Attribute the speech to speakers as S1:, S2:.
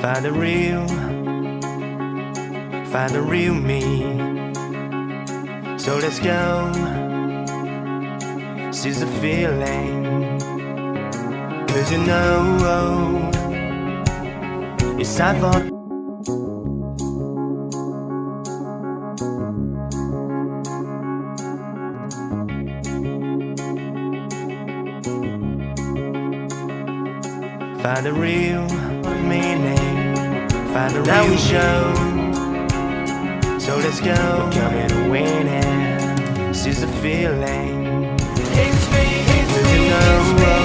S1: Find the real me. So let's go, seize the feeling. 'Cause you know it's time for find the real meaning, find the real show. So let's go, we're coming to win it. Seize the feeling. It's me, it's me, it's me.